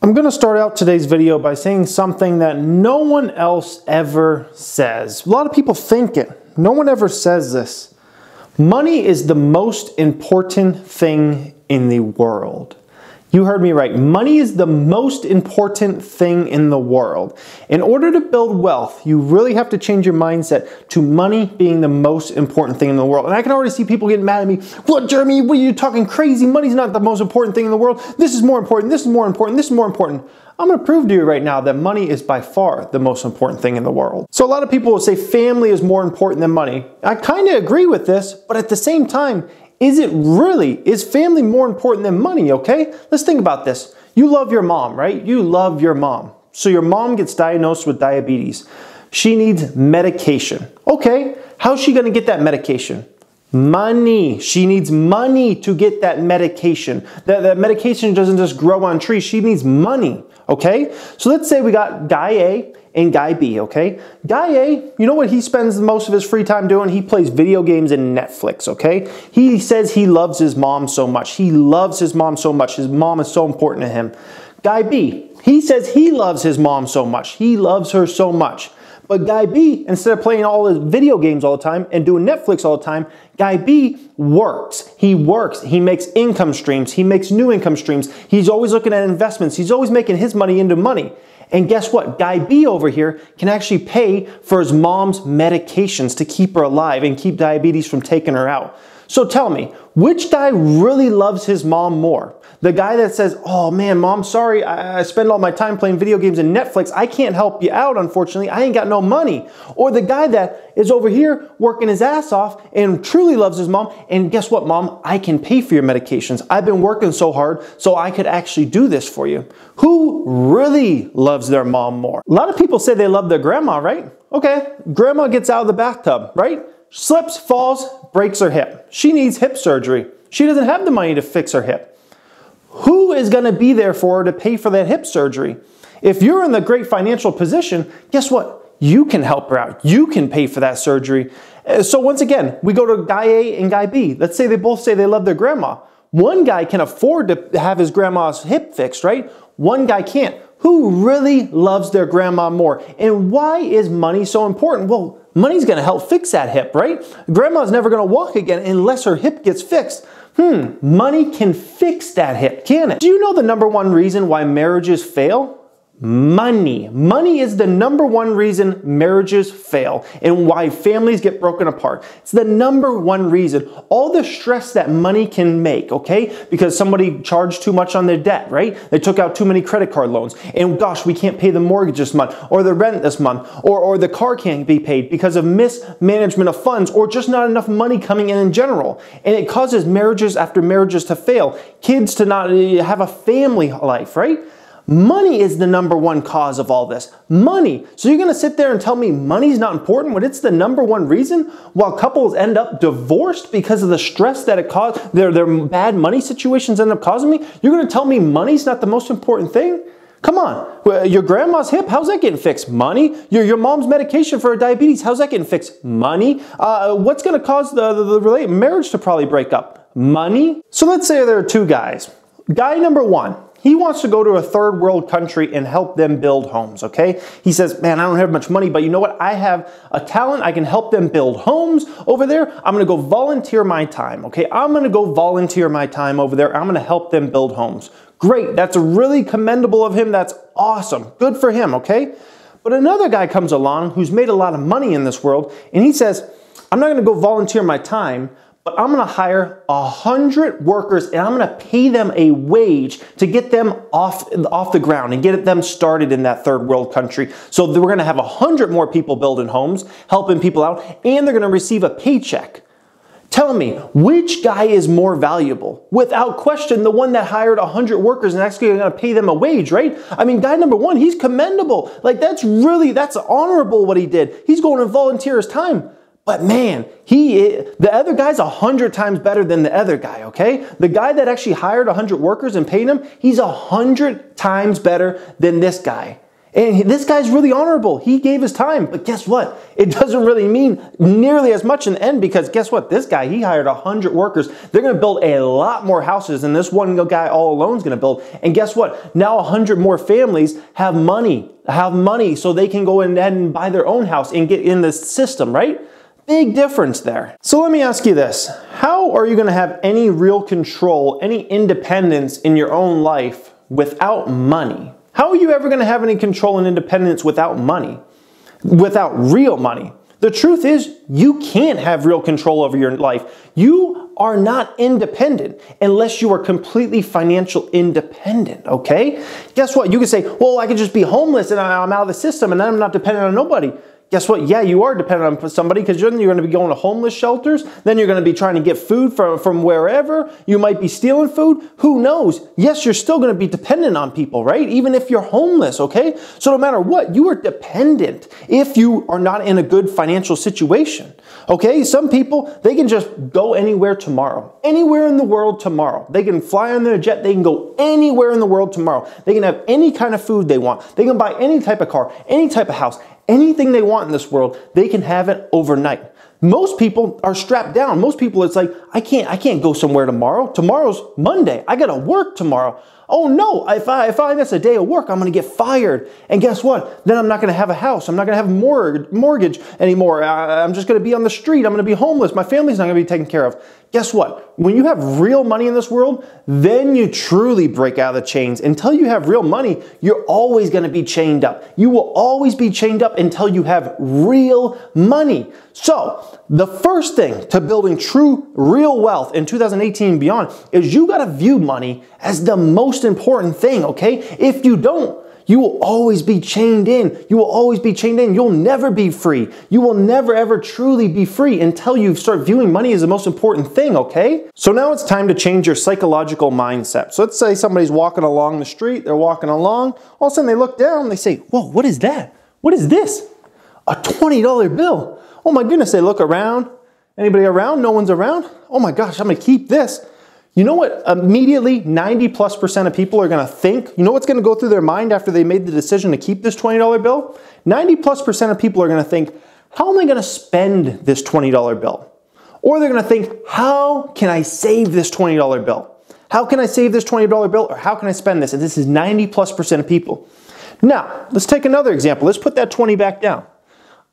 I'm going to start out today's video by saying something that no one else ever says. A lot of people think it. No one ever says this. Money is the most important thing in the world. You heard me right. Money is the most important thing in the world. In order to build wealth, you really have to change your mindset to money being the most important thing in the world. And I can already see people getting mad at me. What, Jeremy, what are you talking crazy? Money's not the most important thing in the world. This is more important. This is more important. This is more important. I'm going to prove to you right now that money is by far the most important thing in the world. So a lot of people will say family is more important than money. I kind of agree with this, but at the same time, is family more important than money, okay? Let's think about this. You love your mom, right? You love your mom. So your mom gets diagnosed with diabetes. She needs medication. Okay, how's she gonna get that medication? Money. She needs money to get that medication. That medication doesn't just grow on trees. She needs money, okay? So let's say we got guy A and guy B, okay? Guy A, you know what he spends most of his free time doing? He plays video games and Netflix, okay? He says he loves his mom so much. He loves his mom so much. His mom is so important to him. Guy B, he says he loves his mom so much. He loves her so much. But guy B, instead of playing all his video games all the time and doing Netflix all the time, guy B works. He works. He makes income streams. He makes new income streams. He's always looking at investments. He's always making his money into money. And guess what? Guy B over here can actually pay for his mom's medications to keep her alive and keep diabetes from taking her out. So tell me, which guy really loves his mom more? The guy that says, oh man, mom, sorry, I spend all my time playing video games and Netflix. I can't help you out, unfortunately. I ain't got no money. Or the guy that is over here working his ass off and truly loves his mom. And guess what, mom? I can pay for your medications. I've been working so hard so I could actually do this for you. Who really loves their mom more? A lot of people say they love their grandma, right? Okay, grandma gets out of the bathtub, right? Slips, falls, breaks her hip. She needs hip surgery. She doesn't have the money to fix her hip. Who is going to be there for her to pay for that hip surgery? If you're in the great financial position, guess what? You can help her out. You can pay for that surgery. So once again, we go to guy A and guy B. Let's say they both say they love their grandma. One guy can afford to have his grandma's hip fixed, right? One guy can't. Who really loves their grandma more? And why is money so important? Well, money's going to help fix that hip, right? Grandma's never going to walk again unless her hip gets fixed. Money can fix that hip, can it? Do you know the number one reason why marriages fail? Money. Money is the number one reason marriages fail and why families get broken apart. It's the number one reason. All the stress that money can make, okay? Because somebody charged too much on their debt, right? They took out too many credit card loans. And gosh, we can't pay the mortgage this month or the rent this month or the car can't be paid because of mismanagement of funds or just not enough money coming in general. And it causes marriages after marriages to fail. Kids to not have a family life, right? Money is the number one cause of all this. Money. So you're going to sit there and tell me money's not important when it's the number one reason while couples end up divorced because of the stress that it caused, their bad money situations end up causing me? You're going to tell me money's not the most important thing? Come on. Your grandma's hip, how's that getting fixed? Money. Your mom's medication for diabetes, how's that getting fixed? Money. What's going to cause the marriage to probably break up? Money. So let's say there are two guys. Guy number one. He wants to go to a third world country and help them build homes, okay? He says, man, I don't have much money, but you know what? I have a talent. I can help them build homes over there. I'm going to go volunteer my time, okay? I'm going to go volunteer my time over there. I'm going to help them build homes. Great. That's really commendable of him. That's awesome. Good for him, okay? But another guy comes along who's made a lot of money in this world, and he says, I'm not going to go volunteer my time, but I'm going to hire 100 workers and I'm going to pay them a wage to get them off the ground and get them started in that third world country. So we're going to have 100 more people building homes, helping people out, and they're going to receive a paycheck. Tell me, which guy is more valuable? Without question, the one that hired 100 workers and actually going to pay them a wage, right? I mean, guy number one, he's commendable. Like that's honorable what he did. He's going to volunteer his time. But man, the other guy's 100 times better than the other guy, okay? The guy that actually hired 100 workers and paid them, he's 100 times better than this guy. And this guy's really honorable. He gave his time. But guess what? It doesn't really mean nearly as much in the end, because guess what? This guy, he hired 100 workers. They're going to build a lot more houses than this one guy all alone is going to build. And guess what? Now 100 more families have money so they can go in and buy their own house and get in this system, right? Big difference there. So let me ask you this. How are you going to have any real control, any independence in your own life without money? How are you ever going to have any control and independence without money? Without real money? The truth is, you can't have real control over your life. You are not independent unless you are completely financial independent, okay? Guess what? You can say, well, I can just be homeless and I'm out of the system and I'm not dependent on nobody. Guess what? Yeah, you are dependent on somebody, because you're going to be going to homeless shelters. Then you're going to be trying to get food from wherever. You might be stealing food. Who knows? Yes, you're still going to be dependent on people, right? Even if you're homeless, okay? So no matter what, you are dependent if you are not in a good financial situation, okay? Some people, they can just go anywhere tomorrow. Anywhere in the world tomorrow. They can fly on their jet. They can go anywhere in the world tomorrow. They can have any kind of food they want. They can buy any type of car, any type of house. Anything they want in this world, they can have it overnight. Most people are strapped down. Most people, it's like, I can't go somewhere tomorrow. Tomorrow's Monday. I gotta work tomorrow. Oh no, if I miss a day of work, I'm gonna get fired. And guess what? Then I'm not gonna have a house. I'm not gonna have a mortgage anymore. I'm just gonna be on the street. I'm gonna be homeless. My family's not gonna be taken care of. Guess what? When you have real money in this world, then you truly break out of the chains. Until you have real money, you're always going to be chained up. You will always be chained up until you have real money. So, the first thing to building true, real wealth in 2018 and beyond is you got to view money as the most important thing, okay? If you don't, you will always be chained in. You will always be chained in. You'll never be free. You will never ever truly be free until you start viewing money as the most important thing, okay? So now it's time to change your psychological mindset. So let's say somebody's walking along the street, they're walking along, all of a sudden they look down and they say, whoa, what is that? What is this? A $20 bill. Oh my goodness, they look around. Anybody around? No one's around? Oh my gosh, I'm gonna keep this. You know what immediately 90+% of people are going to think? You know what's going to go through their mind after they made the decision to keep this $20 bill? 90+% of people are going to think, how am I going to spend this $20 bill? Or they're going to think, how can I save this $20 bill? How can I save this $20 bill? Or how can I spend this? And this is 90+% of people. Now, let's take another example. Let's put that 20 back down.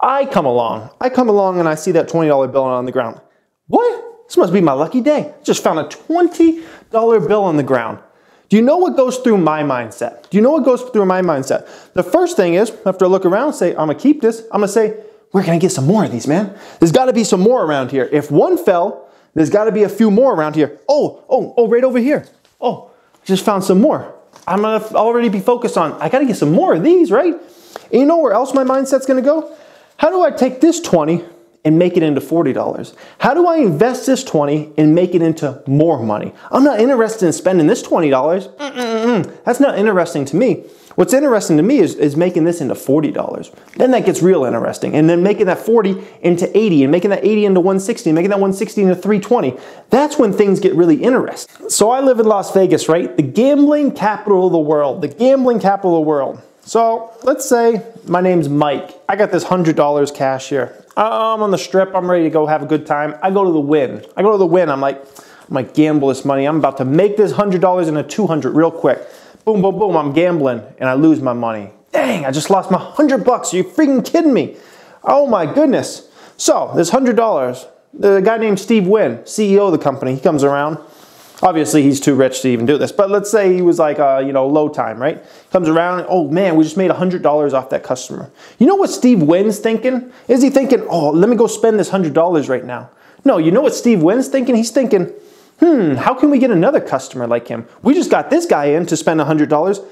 I come along and I see that $20 bill on the ground. What? This must be my lucky day. Just found a $20 bill on the ground. Do you know what goes through my mindset? Do you know what goes through my mindset? The first thing is, after I look around and say, I'm gonna keep this, I'm gonna say, where can I get some more of these, man? There's gotta be some more around here. If one fell, there's gotta be a few more around here. Oh, right over here. Oh, just found some more. I'm gonna already be focused on, I gotta get some more of these, right? And you know where else my mindset's gonna go? How do I take this 20 and make it into $40? How do I invest this 20 and make it into more money? I'm not interested in spending this $20. That's not interesting to me. What's interesting to me is making this into $40. Then that gets real interesting. And then making that 40 into 80 and making that 80 into 160 and making that 160 into 320. That's when things get really interesting. So I live in Las Vegas, right? The gambling capital of the world. The gambling capital of the world. So let's say my name's Mike. I got this $100 cash here. I'm on the strip. I'm ready to go have a good time. I go to the Win. I'm like, gamble this money. I'm about to make this $100 into $200 real quick. Boom, boom, boom. I'm gambling and I lose my money. Dang, I just lost my $100. Are you freaking kidding me? Oh my goodness. So this $100, the guy named Steve Wynn, CEO of the company, he comes around. Obviously, he's too rich to even do this. But let's say he was like, low time, right? Comes around, oh man, we just made $100 off that customer. You know what Steve Wynn's thinking? Is he thinking, oh, let me go spend this $100 right now? No, you know what Steve Wynn's thinking? He's thinking, how can we get another customer like him? We just got this guy in to spend $100.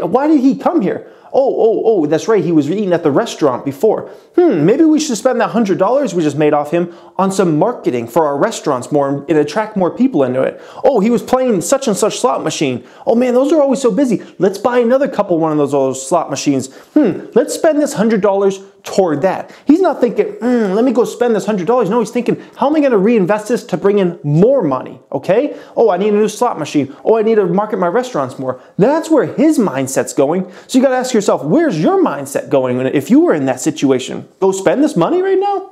Why did he come here? Oh, that's right. He was eating at the restaurant before. Maybe we should spend that $100 we just made off him on some marketing for our restaurants more and attract more people into it. Oh, he was playing such and such slot machine. Oh man, those are always so busy. Let's buy another couple one of those slot machines. Let's spend this $100 toward that. He's not thinking, let me go spend this $100. No, he's thinking, how am I going to reinvest this to bring in more money, okay? Oh, I need a new slot machine. Oh, I need to market my restaurants more. That's where his mindset's going. So you got to ask yourself, where's your mindset going if you were in that situation? Go spend this money right now?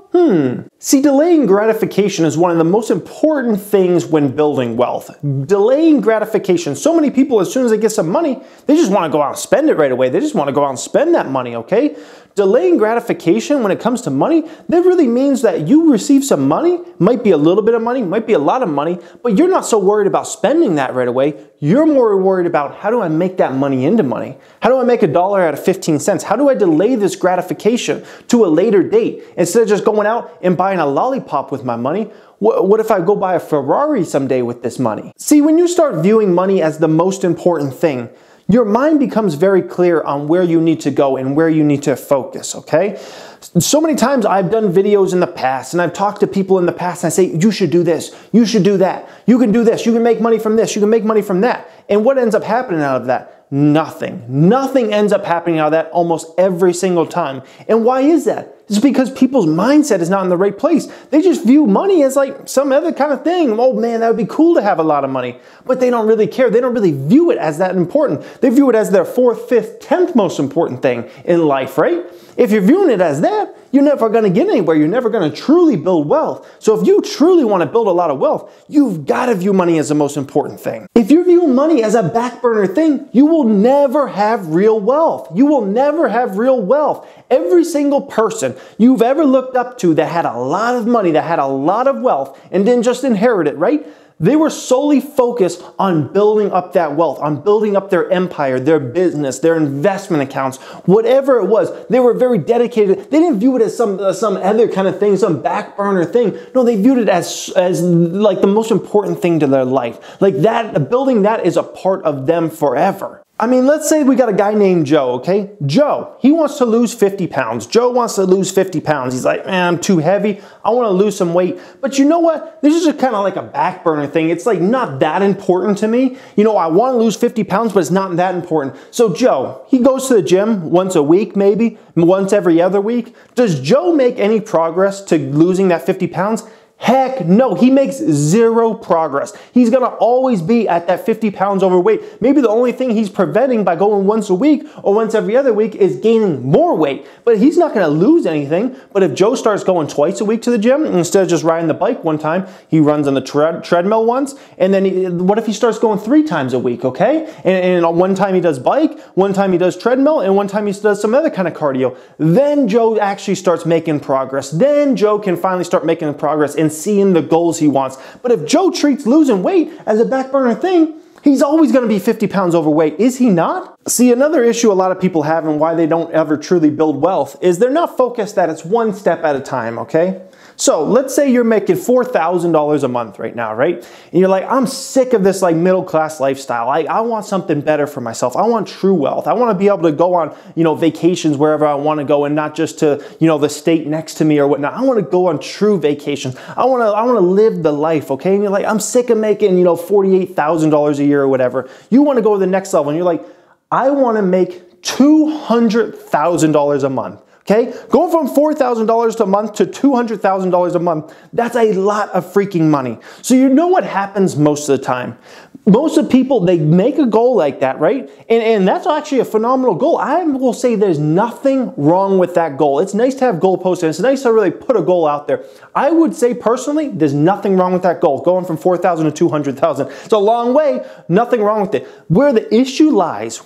See, delaying gratification is one of the most important things when building wealth. Delaying gratification. So many people, as soon as they get some money, they just want to go out and spend it right away. They just want to go out and spend that money, okay? Delaying gratification when it comes to money, that really means that you receive some money, might be a little bit of money, might be a lot of money, but you're not so worried about spending that right away. You're more worried about, how do I make that money into money? How do I make $1 out of 15 cents? How do I delay this gratification to a later date? Instead of just going out and buying a lollipop with my money, what if I go buy a Ferrari someday with this money? See, when you start viewing money as the most important thing, your mind becomes very clear on where you need to go and where you need to focus, okay? So many times I've done videos in the past and I've talked to people in the past and I say, you should do this, you should do that, you can do this, you can make money from this, you can make money from that. And what ends up happening out of that? Nothing. Nothing ends up happening out of that almost every single time. And why is that? It's because people's mindset is not in the right place. They just view money as like some other kind of thing. Oh man, that would be cool to have a lot of money. But they don't really care. They don't really view it as that important. They view it as their 4th, 5th, 10th most important thing in life, right? If you're viewing it as that, you're never going to get anywhere. You're never going to truly build wealth. So if you truly want to build a lot of wealth, you've got to view money as the most important thing. If you view money as a back burner thing, you will never have real wealth. You will never have real wealth. Every single person you've ever looked up to that had a lot of money, that had a lot of wealth, and didn't just inherit it, right? They were solely focused on building up that wealth, on building up their empire, their business, their investment accounts, whatever it was. They were very dedicated. They didn't view it as some other kind of thing, some back burner thing. No, they viewed it as like the most important thing to their life. Like that, building that is a part of them forever. I mean, let's say we got a guy named Joe, okay? Joe, he wants to lose 50 pounds. Joe wants to lose 50 pounds. He's like, man, I'm too heavy. I want to lose some weight. But you know what? This is just kind of like a back burner thing. It's like not that important to me. You know, I want to lose 50 pounds, but it's not that important. So Joe, he goes to the gym once a week, maybe once every other week. Does Joe make any progress to losing that 50 pounds? Heck no, he makes zero progress. He's gonna always be at that 50 pounds overweight. Maybe the only thing he's preventing by going once a week or once every other week is gaining more weight. But he's not gonna lose anything. But if Joe starts going twice a week to the gym, instead of just riding the bike one time, he runs on the treadmill once, and then what if he starts going 3 times a week, okay? And one time he does bike, one time he does treadmill, and one time he does some other kind of cardio. Then Joe actually starts making progress. Then Joe can finally start making progress in seeing the goals he wants. But if Joe treats losing weight as a back burner thing, he's always going to be 50 pounds overweight, is he not? See, another issue a lot of people have and why they don't ever truly build wealth is they're not focused that it's one step at a time, okay? So let's say you're making $4,000 a month right now, right? And you're like, I'm sick of this like middle class lifestyle. I want something better for myself. I want true wealth. I want to be able to go on, vacations wherever I want to go and not just to, the state next to me or whatnot. I want to go on true vacations. I want to live the life, okay? And you're like, I'm sick of making, $48,000 a year or whatever. You want to go to the next level and you're like, I want to make $200,000 a month. Okay, going from $4,000 a month to $200,000 a month, that's a lot of freaking money. So you know what happens most of the time? Most of the people, they make a goal like that, right? And that's actually a phenomenal goal. I will say there's nothing wrong with that goal. It's nice to have goalposts and it's nice to really put a goal out there. I would say personally, there's nothing wrong with that goal. Going from 4,000 to 200,000. It's a long way, nothing wrong with it. Where the issue lies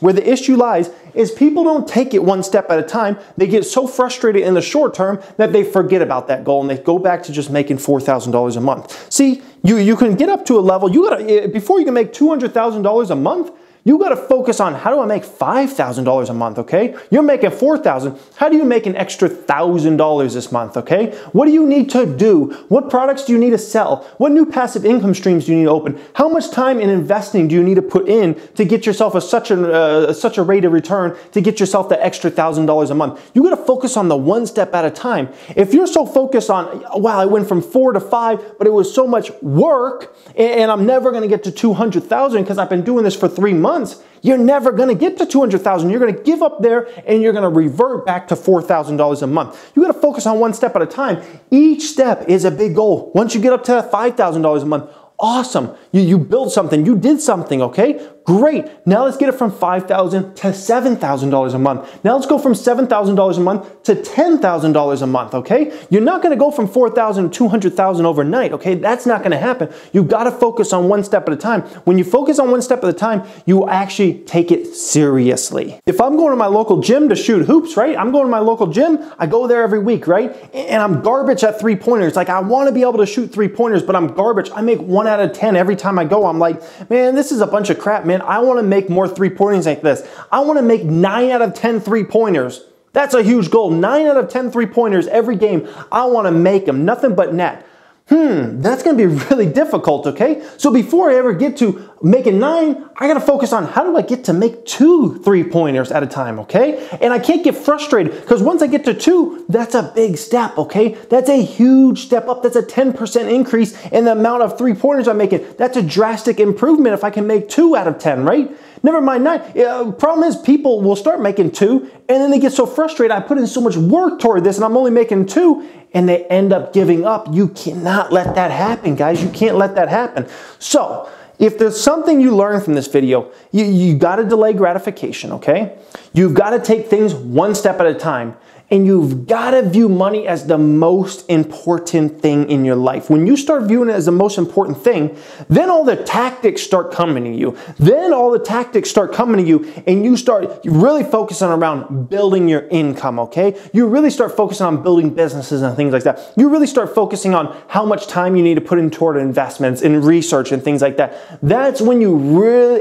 is people don't take it one step at a time. They get so frustrated in the short term that they forget about that goal and they go back to just making $4,000 a month. See, you can get up to a level, before you can make $200,000 a month, you got to focus on how do I make $5,000 a month, okay? You're making $4,000. How do you make an extra $1,000 this month, okay? What do you need to do? What products do you need to sell? What new passive income streams do you need to open? How much time in investing do you need to put in to get yourself such a rate of return to get yourself the extra $1,000 a month? You got to focus on the one step at a time. If you're so focused on, wow, I went from 4 to 5, but it was so much work and I'm never going to get to 200,000 because I've been doing this for 3 months, months, you're never going to get to 200,000. You're going to give up there and you're going to revert back to $4,000 a month. You got to focus on one step at a time. Each step is a big goal. Once you get up to $5,000 a month, awesome. You built something, you did something, okay? Great. Now let's get it from $5,000 to $7,000 a month. Now let's go from $7,000 a month to $10,000 a month, okay? You're not going to go from $4,000 to $200,000 overnight, okay? That's not going to happen. You've got to focus on one step at a time. When you focus on one step at a time, you actually take it seriously. If I'm going to my local gym to shoot hoops, right? I'm going to my local gym. I go there every week, right? And I'm garbage at three-pointers. Like, I want to be able to shoot three-pointers, but I'm garbage. I make 1 out of 10 every time I go. I'm like, man, this is a bunch of crap, man. I want to make more three-pointers like this. I want to make 9 out of 10 three-pointers. That's a huge goal. 9 out of 10 three-pointers every game. I want to make them. Nothing but net. That's going to be really difficult, okay? So before I ever get to making 9, I got to focus on how do I get to make 2 three-pointers at a time, okay? And I can't get frustrated because once I get to 2, that's a big step, okay? That's a huge step up. That's a 10% increase in the amount of three-pointers I'm making. That's a drastic improvement if I can make 2 out of 10, right? Never mind 9. Problem is people will start making 2 and then they get so frustrated. I put in so much work toward this and I'm only making 2 and they end up giving up. You cannot let that happen, guys. You can't let that happen. So if there's something you learn from this video, you got to delay gratification, okay? You've got to take things one step at a time. And you've got to view money as the most important thing in your life. When you start viewing it as the most important thing, then all the tactics start coming to you. Then all the tactics start coming to you and you start really focusing around building your income, okay? You really start focusing on building businesses and things like that. You really start focusing on how much time you need to put in toward investments and research and things like that. That's when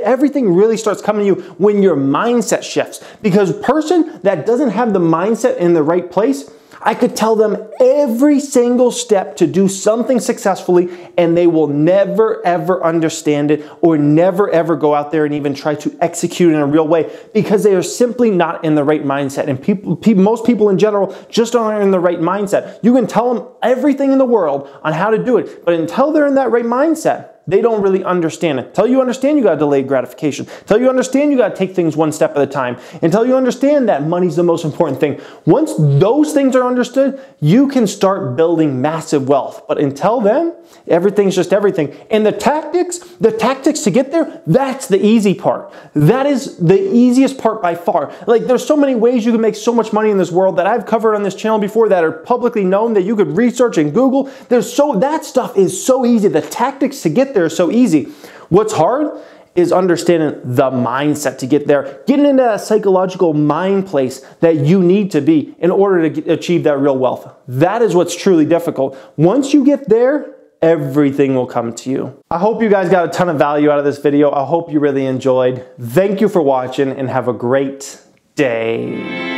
everything really starts coming to you when your mindset shifts. Because a person that doesn't have the mindset in the right place, I could tell them every single step to do something successfully and they will never ever understand it or never ever go out there and even try to execute in a real way because they are simply not in the right mindset. And most people in general just aren't in the right mindset. You can tell them everything in the world on how to do it, but until they're in that right mindset, they don't really understand it. Until you understand you got to delay gratification. Until you understand you got to take things one step at a time. Until you understand that money's the most important thing. Once those things are understood, you can start building massive wealth. But until then, everything's just everything. And the tactics to get there, that's the easy part. That is the easiest part by far. Like, there's so many ways you can make so much money in this world that I've covered on this channel before that are publicly known that you could research and Google. That stuff is so easy. The tactics to get there are so easy. What's hard is understanding the mindset to get there, getting into a psychological mind place that you need to be in order to achieve that real wealth. That is what's truly difficult. Once you get there, everything will come to you. I hope you guys got a ton of value out of this video. I hope you really enjoyed. Thank you for watching and have a great day.